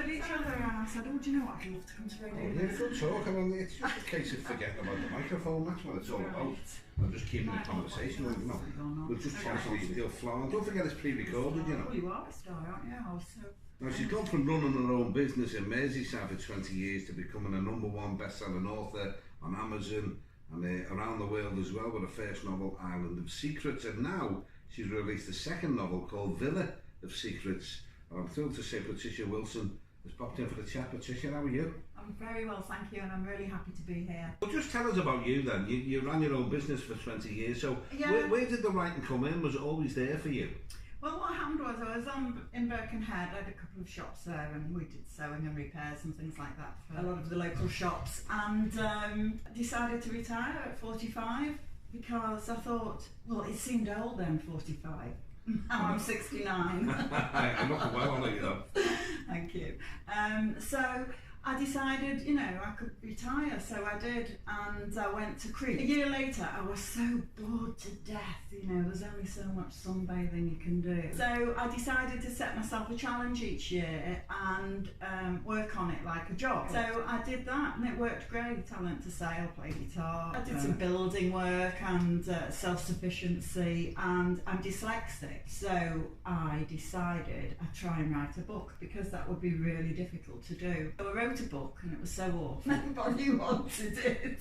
with each other, and I said, oh, do you know what, I'd love to come to Radio Yeah, good talk. I mean, it's just a case of forgetting about the microphone, that's what it's all about. I'm just keeping the conversation, you know. We'll just chat so you'll flow. And don't forget it's pre-recorded, you know. Well, you are a star, aren't you? I was so... Now, she's gone from running her own business in Merseyside for 20 years to becoming a #1 best-selling author on Amazon and around the world as well, with her first novel, Island of Secrets. And now she's released a second novel called Villa of Secrets. And I'm thrilled to say Patricia Wilson has popped in for the chat. Patricia, how are you? I'm very well, thank you, and I'm really happy to be here. Well, just tell us about you then. You ran your own business for 20 years, so yeah. where did the writing come in? Was it always there for you? Well, what happened was I was in Birkenhead. I had a couple of shops there, and we did sewing and repairs and things like that for a lot of the local shops, and decided to retire at 45 because I thought, well, it seemed old then, 45. Now I'm 69. I'm not well on it, you know. Thank you. So I decided, you know, I could retire, so I did, and I went to Crete. A year later, I was so bored to death, you know, there's only so much sunbathing you can do. So I decided to set myself a challenge each year and work on it like a job. So I did that, and it worked great. I learnt to sail, play guitar, I did some building work and self-sufficiency, and I'm dyslexic, so I decided I'd try and write a book because that would be really difficult to do. So I wrote a book, and it was so awful. Nobody wanted it.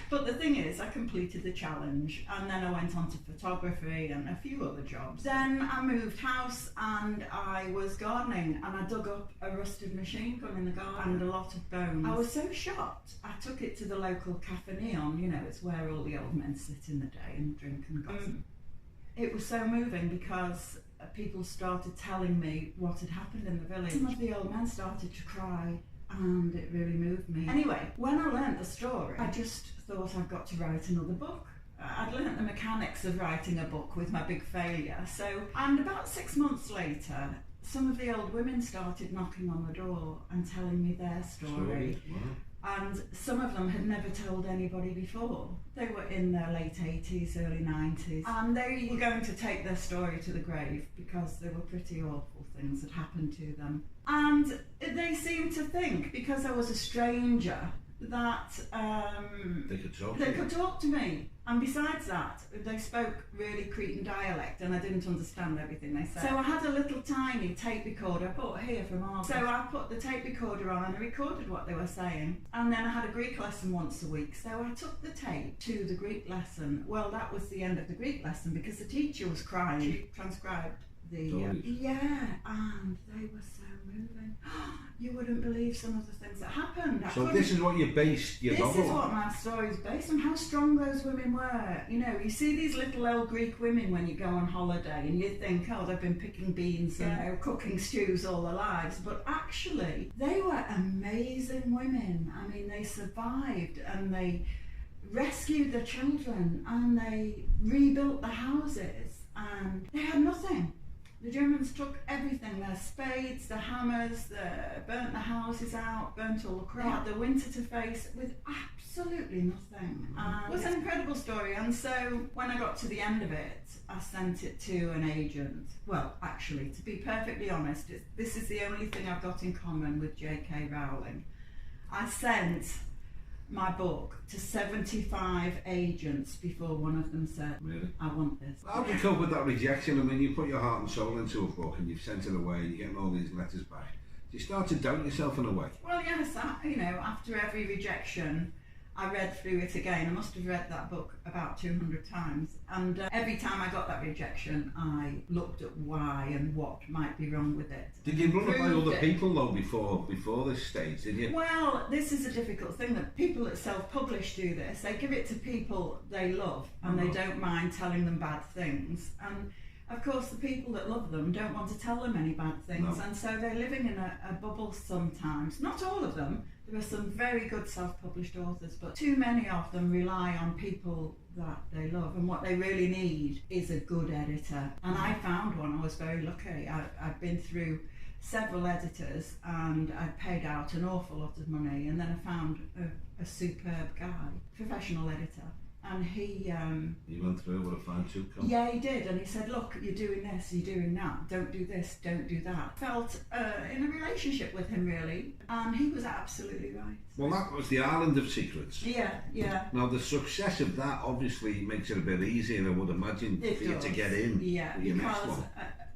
But the thing is, I completed the challenge, and then I went on to photography and a few other jobs. Then I moved house, and I was gardening, and I dug up a rusted machine gun in the garden and a lot of bones. I was so shocked. I took it to the local Cafe Neon. You know, it's where all the old men sit in the day and drink and gossip. It was so moving because people started telling me what had happened in the village. Some of the old men started to cry, and it really moved me. Anyway, when I learnt the story, I just thought I've got to write another book. I'd learnt the mechanics of writing a book with my big failure. And about 6 months later, some of the old women started knocking on the door and telling me their story. Wow. And some of them had never told anybody before. They were in their late 80s, early 90s, and they were going to take their story to the grave because there were pretty awful things that happened to them. And they seemed to think, because I was a stranger, that they could talk to me. And besides that, they spoke really Cretan dialect, and I didn't understand everything they said. So I had a little tiny tape recorder I bought here from Argos. So I put the tape recorder on and I recorded what they were saying. And then I had a Greek lesson once a week. So I took the tape to the Greek lesson. Well, that was the end of the Greek lesson because the teacher was crying. She transcribed the yeah, and they were so moving. You wouldn't believe some of the things that happened. So this is what you based your novel on? This is what my story is based on, how strong those women were. You know, you see these little old Greek women when you go on holiday and you think, oh, they've been picking beans and cooking stews all their lives. But actually, they were amazing women. I mean, they survived and they rescued their children and they rebuilt the houses, and they had nothing. The Germans took everything, their spades, their hammers, burnt the houses out, burnt all the crop. They had the winter to face with absolutely nothing. It was an incredible story, and so when I got to the end of it, I sent it to an agent. Well, actually, to be perfectly honest, this is the only thing I've got in common with J.K. Rowling. I sent my book to 75 agents before one of them said, really? I want this. How do you cope with that rejection? I mean, you put your heart and soul into a book and you've sent it away and you're getting all these letters back. Do you start to doubt yourself in a way? Well, yes, you know, after every rejection, I read through it again. I must have read that book about 200 times. And every time I got that rejection, I looked at why and what might be wrong with it. Did you run it by other people though before this stage, did you? Well, this is a difficult thing, that people that self-publish do this. They give it to people they love and they don't mind telling them bad things. And of course, the people that love them don't want to tell them any bad things, and so they're living in a bubble sometimes. Not all of them. There are some very good self-published authors, but too many of them rely on people that they love, and what they really need is a good editor. And I found one. I was very lucky. I've been through several editors and I'd paid out an awful lot of money, and then I found a superb guy, professional editor, And he went through with a fine-tooth comb? Yeah, he did, and he said, look, you're doing this, you're doing that, don't do this, don't do that. Felt in a relationship with him, really, and he was absolutely right. Well, that was the Island of Secrets. Yeah. Now, the success of that obviously makes it a bit easier, I would imagine, for you to get in. Yeah, your next because one.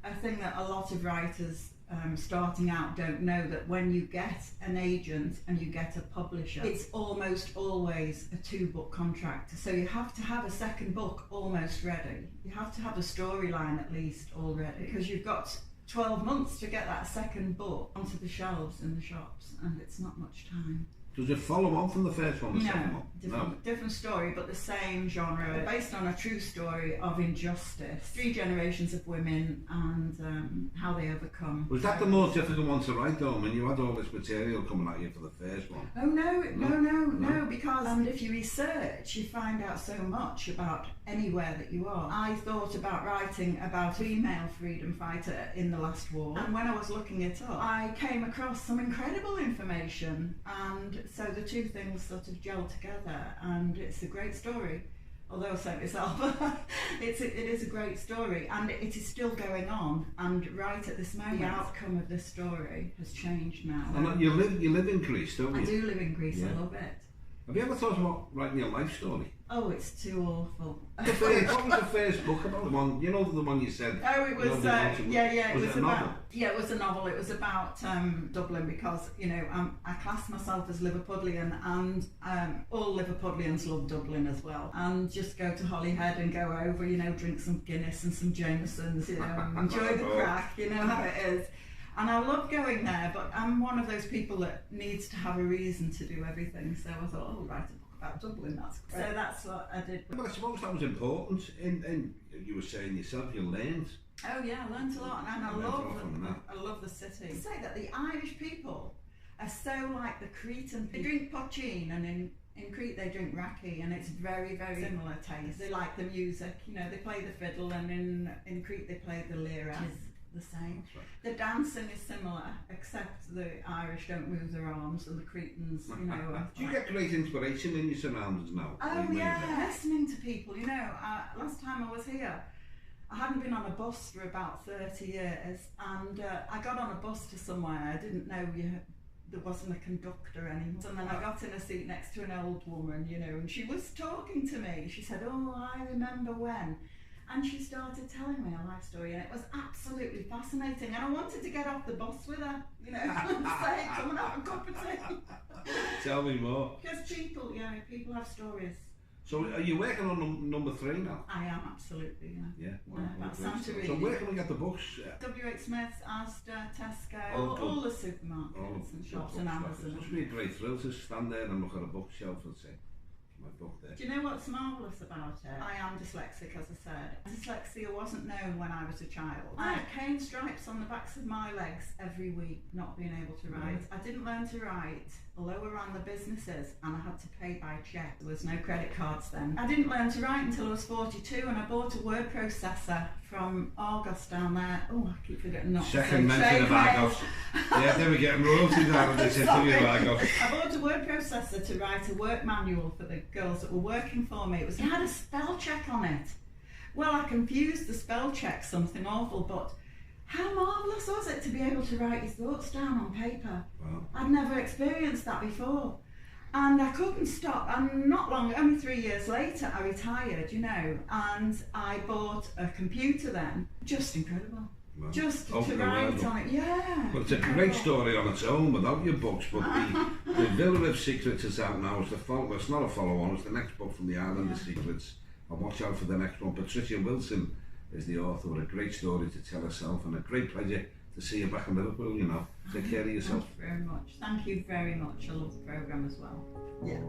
I think that a lot of writers starting out don't know that when you get an agent and you get a publisher, it's almost always a 2-book contract. So you have to have a second book almost ready. You have to have a storyline at least already, because you've got 12 months to get that second book onto the shelves in the shops, and it's not much time. Does it follow on from the first one, the second one? Different story, but the same genre, based on a true story of injustice. 3 generations of women and how they overcome. Was that the most difficult one to write, though? I mean, you had all this material coming at you for the first one. Oh no, because if you research, you find out so much about anywhere that you are. I thought about writing about a female freedom fighter in the last war, and when I was looking it up, I came across some incredible information, and so the 2 things sort of gel together, and it's a great story. Although I say myself, it is a great story, and it is still going on. And right at this moment, the outcome of this story has changed now. And you live in Greece, don't you? I do live in Greece. I love it. Have you ever thought about writing your life story? Oh, it's too awful. What was the first book about? The one, you know, the one you said? Oh, it was, it was a novel? Yeah, it was a novel. It was about Dublin, because, you know, I class myself as Liverpudlian, and all Liverpudlians love Dublin as well. And just go to Holyhead and go over, you know, drink some Guinness and some Jamesons, you know, and enjoy the crack, you know how it is. And I love going there, but I'm one of those people that needs to have a reason to do everything. So I thought, oh, write a book about Dublin, that's great. So that's what I did. But I suppose that was important. And you were saying yourself, you learned. Oh yeah, I learned a lot, and I love the city. I say that the Irish people are so like the Cretan people. They drink pochine, and in Crete they drink raki, and it's very, very similar taste. They like the music, you know, they play the fiddle, and in Crete they play the lira. The same. Right. The dancing is similar, except the Irish don't move their arms, and the Cretans, you know. Do you get great inspiration in your surroundings now? Oh yeah, listening to people. You know, last time I was here, I hadn't been on a bus for about 30 years, and I got on a bus to somewhere. I didn't know there wasn't a conductor anymore. And then I got in a seat next to an old woman, you know, and she was talking to me. She said, oh, I remember when. And she started telling me a life story, and it was absolutely fascinating. And I wanted to get off the bus with her, you know, and say, come and have a cup of tea. Tell me more. Because people have stories. So are you working on number 3 now? I am, absolutely, yeah. About Santorini. So where can we get the books? W.H. Smith's, Asda, Tesco, all the supermarkets and shops, and Amazon. It must be a great thrill to stand there and look at a bookshelf and say, my book there. Do you know what's marvellous about it? I am dyslexic, as I said. Dyslexia wasn't known when I was a child. I had cane stripes on the backs of my legs every week, not being able to write. I didn't learn to write, although I ran the businesses, and I had to pay by cheque. There was no credit cards then. I didn't learn to write until I was 42, and I bought a word processor from Argos down there. Oh, I keep forgetting not to say second mention of Argos. Yeah, they were getting royalties out of this interview of Argos. I bought a word processor to write a work manual for the girls that were working for me. It had a spell check on it. Well, I confused the spell check something awful, but how marvellous was it to be able to write your thoughts down on paper? Wow. I'd never experienced that before. And I couldn't stop, and not long, only 3 years later, I retired, you know, and I bought a computer then. Just incredible. Well, just to write on it, yeah. But it's a great story on its own without your books, but the Villa of Secrets is out now. It's not a follow-on, it's the next book from the Island of Secrets. I'll watch out for the next one. Patricia Wilson is the author with a great story to tell herself, and a great pleasure to see you back in Liverpool, you know. Take care of yourself. Thank you very much. Thank you very much. I love the programme as well. Yeah.